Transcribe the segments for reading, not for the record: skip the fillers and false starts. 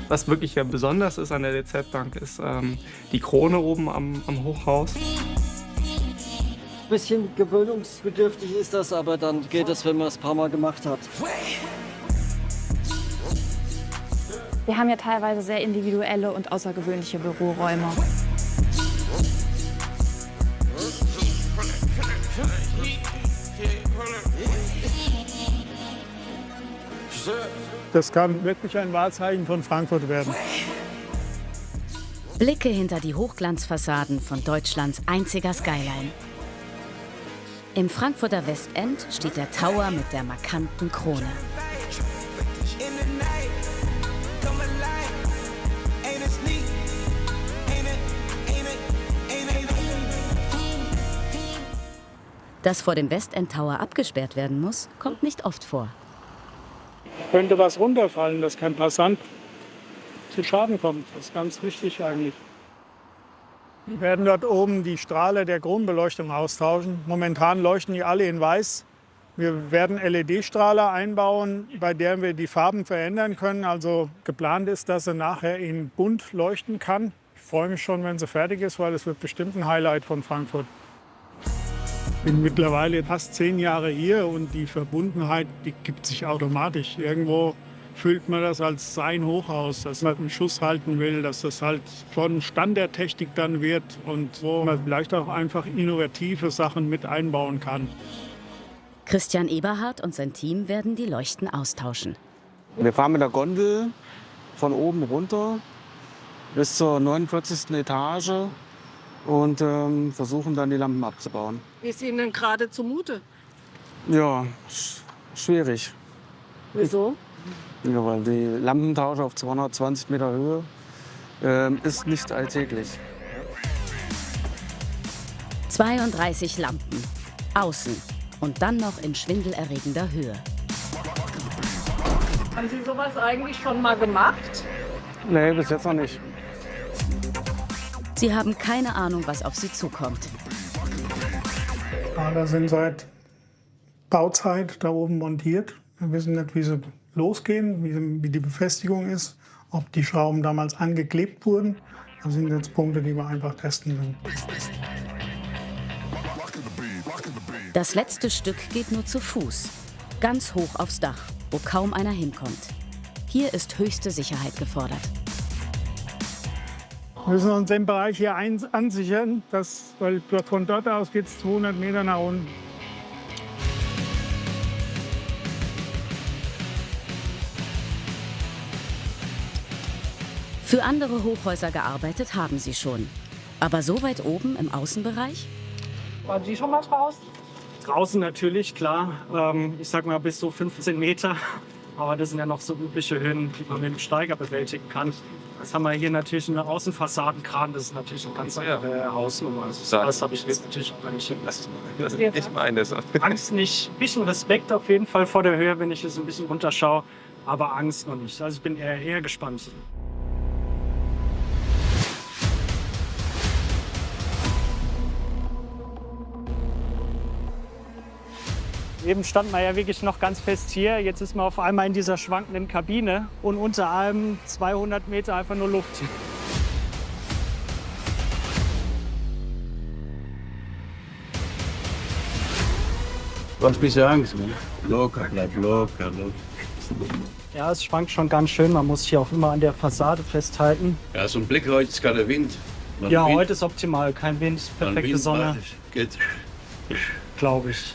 Was wirklich ja besonders ist an der DZ-Bank, ist die Krone oben am Hochhaus. Ein bisschen gewöhnungsbedürftig ist das, aber dann geht es, wenn man es ein paar Mal gemacht hat. Wir haben ja teilweise sehr individuelle und außergewöhnliche Büroräume. Das kann wirklich ein Wahrzeichen von Frankfurt werden. Blicke hinter die Hochglanzfassaden von Deutschlands einziger Skyline. Im Frankfurter Westend steht der Tower mit der markanten Krone. Dass vor dem Westend Tower abgesperrt werden muss, kommt nicht oft vor. Könnte was runterfallen, dass kein Passant zu Schaden kommt. Das ist ganz wichtig eigentlich. Wir werden dort oben die Strahler der Kronbeleuchtung austauschen. Momentan leuchten die alle in weiß. Wir werden LED-Strahler einbauen, bei denen wir die Farben verändern können. Also geplant ist, dass sie nachher in bunt leuchten kann. Ich freue mich schon, wenn sie fertig ist, weil es wird bestimmt ein Highlight von Frankfurt. Ich bin mittlerweile fast 10 Jahre hier und die Verbundenheit, die gibt sich automatisch. Irgendwo fühlt man das als sein Hochhaus, dass man einen Schuss halten will, dass das halt schon Standardtechnik dann wird und wo man vielleicht auch einfach innovative Sachen mit einbauen kann. Christian Eberhardt und sein Team werden die Leuchten austauschen. Wir fahren mit der Gondel von oben runter bis zur 49. Etage und versuchen dann die Lampen abzubauen. Wie ist Ihnen denn gerade zumute? Ja, schwierig. Wieso? Ja, weil die Lampentausch auf 220 Meter Höhe ist nicht alltäglich. 32 Lampen, außen und dann noch in schwindelerregender Höhe. Haben Sie sowas eigentlich schon mal gemacht? Nee, bis jetzt noch nicht. Sie haben keine Ahnung, was auf sie zukommt. Strahler sind seit Bauzeit da oben montiert. Wir wissen nicht, wie sie losgehen, wie die Befestigung ist, ob die Schrauben damals angeklebt wurden. Das sind jetzt Punkte, die wir einfach testen müssen. Das letzte Stück geht nur zu Fuß, ganz hoch aufs Dach, wo kaum einer hinkommt. Hier ist höchste Sicherheit gefordert. Wir müssen uns den Bereich hier ansichern, weil von dort aus geht es 200 Meter nach unten. Für andere Hochhäuser gearbeitet haben sie schon. Aber so weit oben im Außenbereich? Waren Sie schon mal draußen? Draußen natürlich, klar. Ich sag mal bis so 15 Meter. Aber das sind ja noch so übliche Höhen, die man mit dem Steiger bewältigen kann. Das haben wir hier natürlich eine Außenfassadenkran. Das ist natürlich eine ganz andere Hausnummer. Das habe ich jetzt natürlich auch nicht. Das ist nicht meines. Angst nicht. Ein bisschen Respekt auf jeden Fall vor der Höhe, wenn ich es ein bisschen runterschaue. Aber Angst noch nicht. Also ich bin eher gespannt. Eben stand man ja wirklich noch ganz fest hier. Jetzt ist man auf einmal in dieser schwankenden Kabine und unter allem 200 Meter einfach nur Luft. Was ein bisschen Angst, ne? Locker, bleib locker. Ja, es schwankt schon ganz schön. Man muss sich auch immer an der Fassade festhalten. Ja, so ein Blick heute ist gerade Wind. Ja, heute ist optimal. Kein Wind, perfekte Sonne, Geht. glaube ich.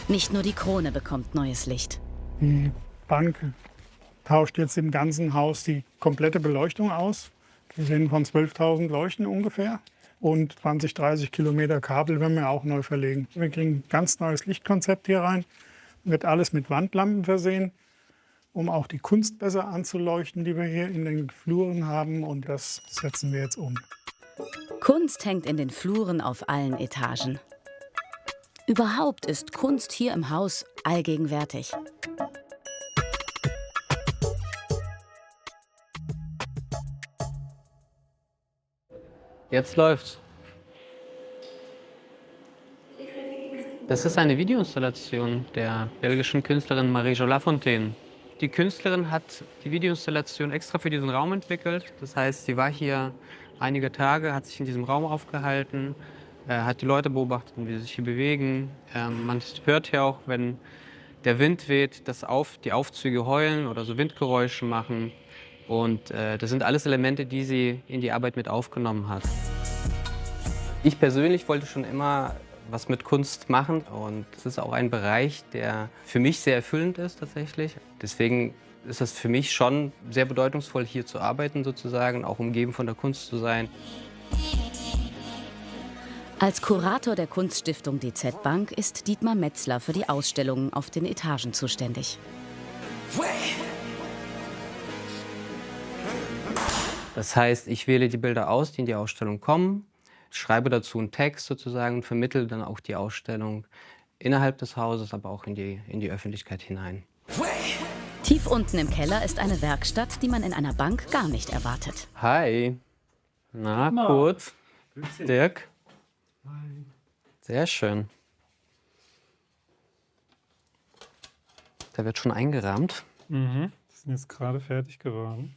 Nicht nur die Krone bekommt neues Licht. Die Bank tauscht jetzt im ganzen Haus die komplette Beleuchtung aus. Wir sind von 12.000 Leuchten ungefähr. Und 20, 30 Kilometer Kabel werden wir auch neu verlegen. Wir kriegen ein ganz neues Lichtkonzept hier rein. Wird alles mit Wandlampen versehen, um auch die Kunst besser anzuleuchten, die wir hier in den Fluren haben. Und das setzen wir jetzt um. Kunst hängt in den Fluren auf allen Etagen. Überhaupt ist Kunst hier im Haus allgegenwärtig. Jetzt läuft's. Das ist eine Videoinstallation der belgischen Künstlerin Marie-Jo Lafontaine. Die Künstlerin hat die Videoinstallation extra für diesen Raum entwickelt. Das heißt, sie war hier einige Tage, hat sich in diesem Raum aufgehalten, hat die Leute beobachtet, wie sie sich hier bewegen. Man hört hier auch, wenn der Wind weht, dass die Aufzüge heulen oder so Windgeräusche machen. Und das sind alles Elemente, die sie in die Arbeit mit aufgenommen hat. Ich persönlich wollte schon immer was mit Kunst machen und es ist auch ein Bereich, der für mich sehr erfüllend ist tatsächlich. Deswegen ist es für mich schon sehr bedeutungsvoll, hier zu arbeiten sozusagen, auch umgeben von der Kunst zu sein. Als Kurator der Kunststiftung DZ Bank ist Dietmar Metzler für die Ausstellungen auf den Etagen zuständig. Das heißt, ich wähle die Bilder aus, die in die Ausstellung kommen, schreibe dazu einen Text sozusagen und vermittle dann auch die Ausstellung innerhalb des Hauses, aber auch in die Öffentlichkeit hinein. Tief unten im Keller ist eine Werkstatt, die man in einer Bank gar nicht erwartet. Hi. Na, gut. Dirk. Sehr schön. Da wird schon eingerahmt. Mhm. Die sind jetzt gerade fertig geworden.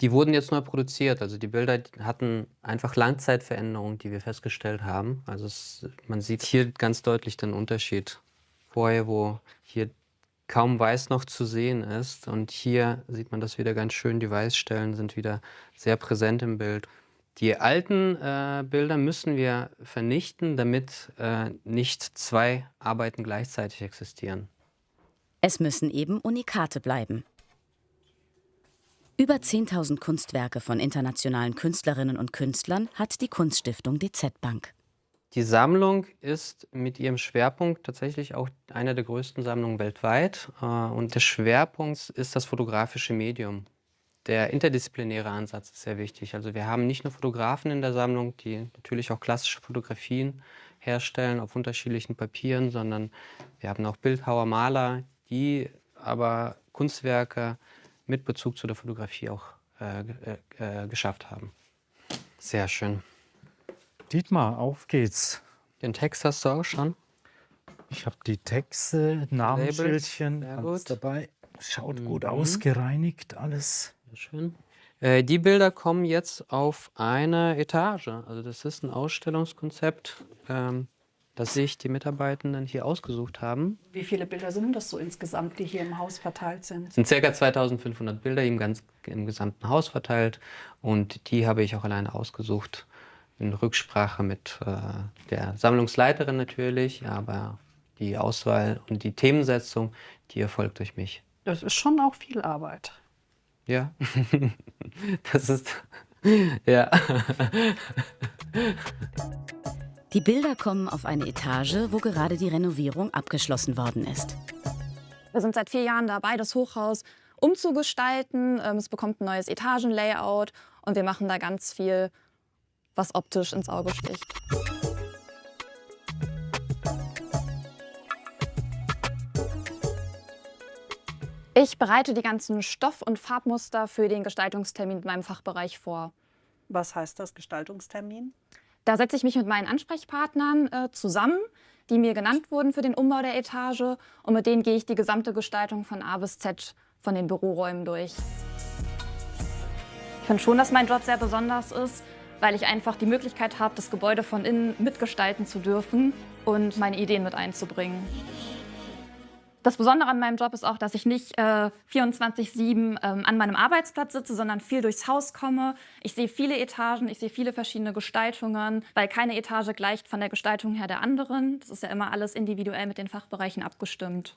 Die wurden jetzt neu produziert. Also die Bilder hatten einfach Langzeitveränderungen, die wir festgestellt haben. Also man sieht hier ganz deutlich den Unterschied. Vorher, wo hier kaum Weiß noch zu sehen ist. Und hier sieht man das wieder ganz schön. Die Weißstellen sind wieder sehr präsent im Bild. Die alten Bilder müssen wir vernichten, damit nicht zwei Arbeiten gleichzeitig existieren. Es müssen eben Unikate bleiben. Über 10.000 Kunstwerke von internationalen Künstlerinnen und Künstlern hat die Kunststiftung DZ Bank. Die Sammlung ist mit ihrem Schwerpunkt tatsächlich auch eine der größten Sammlungen weltweit. Und der Schwerpunkt ist das fotografische Medium. Der interdisziplinäre Ansatz ist sehr wichtig. Also wir haben nicht nur Fotografen in der Sammlung, die natürlich auch klassische Fotografien herstellen auf unterschiedlichen Papieren, sondern wir haben auch Bildhauer, Maler, die aber Kunstwerke mit Bezug zu der Fotografie auch geschafft haben. Sehr schön. Dietmar, auf geht's. Den Text hast du auch schon? Ich habe die Texte, Namensschildchen, alles dabei. Schaut gut aus, gereinigt, alles. Sehr schön. Die Bilder kommen jetzt auf eine Etage. Also das ist ein Ausstellungskonzept, das sich die Mitarbeitenden hier ausgesucht haben. Wie viele Bilder sind das so insgesamt, die hier im Haus verteilt sind? Es sind ca. 2500 Bilder im gesamten Haus verteilt und die habe ich auch alleine ausgesucht. In Rücksprache mit der Sammlungsleiterin natürlich, aber die Auswahl und die Themensetzung, die erfolgt durch mich. Das ist schon auch viel Arbeit. Ja, das ist, ja. Die Bilder kommen auf eine Etage, wo gerade die Renovierung abgeschlossen worden ist. Wir sind seit 4 Jahren dabei, das Hochhaus umzugestalten. Es bekommt ein neues Etagenlayout und wir machen da ganz viel, was optisch ins Auge sticht. Ich bereite die ganzen Stoff- und Farbmuster für den Gestaltungstermin in meinem Fachbereich vor. Was heißt das, Gestaltungstermin? Da setze ich mich mit meinen Ansprechpartnern zusammen, die mir genannt wurden für den Umbau der Etage. Und mit denen gehe ich die gesamte Gestaltung von A bis Z von den Büroräumen durch. Ich finde schon, dass mein Job sehr besonders ist, weil ich einfach die Möglichkeit habe, das Gebäude von innen mitgestalten zu dürfen und meine Ideen mit einzubringen. Das Besondere an meinem Job ist auch, dass ich nicht 24/7 an meinem Arbeitsplatz sitze, sondern viel durchs Haus komme. Ich sehe viele Etagen, ich sehe viele verschiedene Gestaltungen, weil keine Etage gleicht von der Gestaltung her der anderen. Das ist ja immer alles individuell mit den Fachbereichen abgestimmt.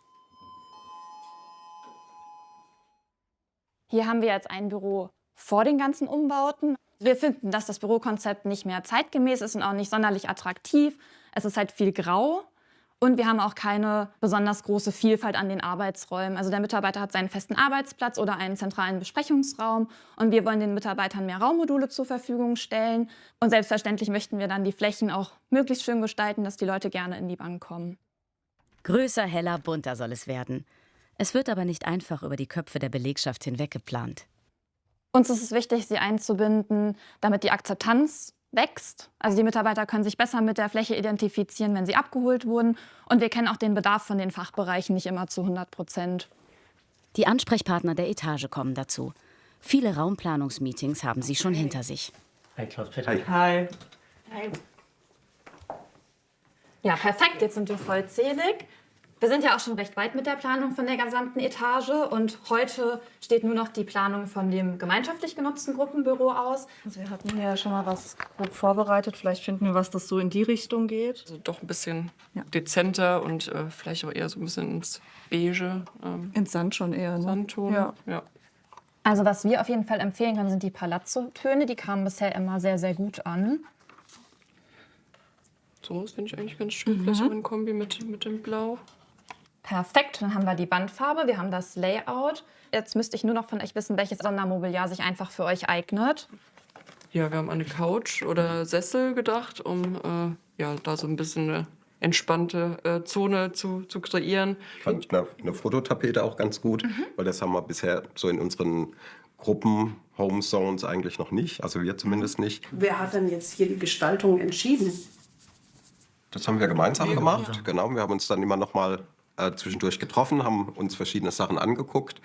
Hier haben wir jetzt ein Büro vor den ganzen Umbauten. Wir finden, dass das Bürokonzept nicht mehr zeitgemäß ist und auch nicht sonderlich attraktiv. Es ist halt viel grau. Und wir haben auch keine besonders große Vielfalt an den Arbeitsräumen. Also der Mitarbeiter hat seinen festen Arbeitsplatz oder einen zentralen Besprechungsraum. Und wir wollen den Mitarbeitern mehr Raummodule zur Verfügung stellen. Und selbstverständlich möchten wir dann die Flächen auch möglichst schön gestalten, dass die Leute gerne in die Bank kommen. Größer, heller, bunter soll es werden. Es wird aber nicht einfach über die Köpfe der Belegschaft hinweg geplant. Uns ist es wichtig, sie einzubinden, damit die Akzeptanz wächst. Also die Mitarbeiter können sich besser mit der Fläche identifizieren, wenn sie abgeholt wurden. Und wir kennen auch den Bedarf von den Fachbereichen nicht immer zu 100%. Die Ansprechpartner der Etage kommen dazu. Viele Raumplanungsmeetings haben sie schon hinter sich. Hi, Klaus-Peter. Hi. Ja, perfekt. Jetzt sind wir vollzählig. Wir sind ja auch schon recht weit mit der Planung von der gesamten Etage und heute steht nur noch die Planung von dem gemeinschaftlich genutzten Gruppenbüro aus. Also wir hatten ja schon mal was grob vorbereitet. Vielleicht finden wir was, das so in die Richtung geht. Also doch ein bisschen dezenter und vielleicht auch eher so ein bisschen ins Beige. Ins Sand schon eher, ne? Sandton. Ja. Also was wir auf jeden Fall empfehlen können, sind die Palazzo-Töne. Die kamen bisher immer sehr, sehr gut an. So, das finde ich eigentlich ganz schön. Vielleicht auch in Kombi mit dem Blau. Perfekt, dann haben wir die Wandfarbe, wir haben das Layout. Jetzt müsste ich nur noch von euch wissen, welches Sondermobiliar sich einfach für euch eignet. Ja, wir haben an eine Couch oder Sessel gedacht, um da so ein bisschen eine entspannte Zone zu kreieren. Ich fand eine Fototapete auch ganz gut, weil das haben wir bisher so in unseren Gruppen, Home Zones eigentlich noch nicht, also wir zumindest nicht. Wer hat denn jetzt hier die Gestaltung entschieden? Das haben wir gemeinsam gemacht, genau. Wir haben uns dann immer noch mal zwischendurch getroffen, haben uns verschiedene Sachen angeguckt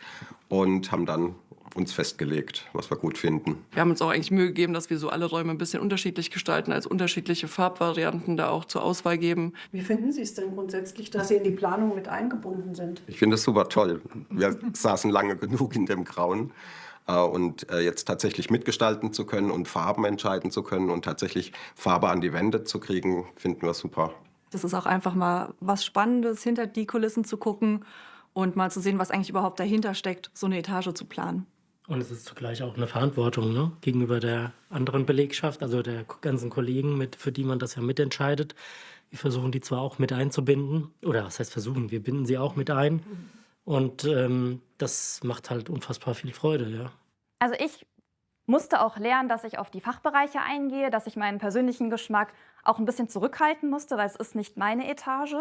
und haben dann uns festgelegt, was wir gut finden. Wir haben uns auch eigentlich Mühe gegeben, dass wir so alle Räume ein bisschen unterschiedlich gestalten, als unterschiedliche Farbvarianten da auch zur Auswahl geben. Wie finden Sie es denn grundsätzlich, dass Sie in die Planung mit eingebunden sind? Ich finde es super toll. Wir saßen lange genug in dem Grauen. Und jetzt tatsächlich mitgestalten zu können und Farben entscheiden zu können und tatsächlich Farbe an die Wände zu kriegen, finden wir super. Das ist auch einfach mal was Spannendes, hinter die Kulissen zu gucken und mal zu sehen, was eigentlich überhaupt dahinter steckt, so eine Etage zu planen. Und es ist zugleich auch eine Verantwortung, ne? Gegenüber der anderen Belegschaft, also der ganzen Kollegen, für die man das ja mitentscheidet. Wir versuchen die zwar auch mit einzubinden, oder was heißt versuchen, wir binden sie auch mit ein. Und das macht halt unfassbar viel Freude, ja. Also ich musste auch lernen, dass ich auf die Fachbereiche eingehe, dass ich meinen persönlichen Geschmack auch ein bisschen zurückhalten musste, weil es ist nicht meine Etage.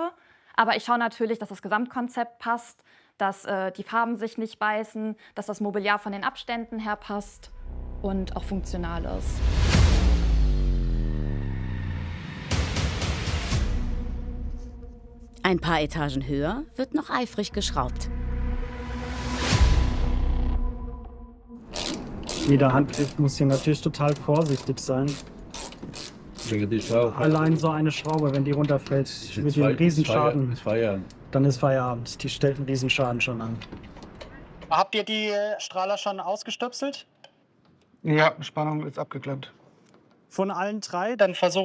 Aber ich schaue natürlich, dass das Gesamtkonzept passt, dass die Farben sich nicht beißen, dass das Mobiliar von den Abständen her passt und auch funktional ist. Ein paar Etagen höher wird noch eifrig geschraubt. Jeder Handgriff muss hier natürlich total vorsichtig sein. Allein so eine Schraube, wenn die runterfällt, mit dem Riesenschaden, dann ist Feierabend. Die stellt einen Riesenschaden schon an. Habt ihr die Strahler schon ausgestöpselt? Ja, Spannung ist abgeklemmt. Von allen drei? Dann versuchen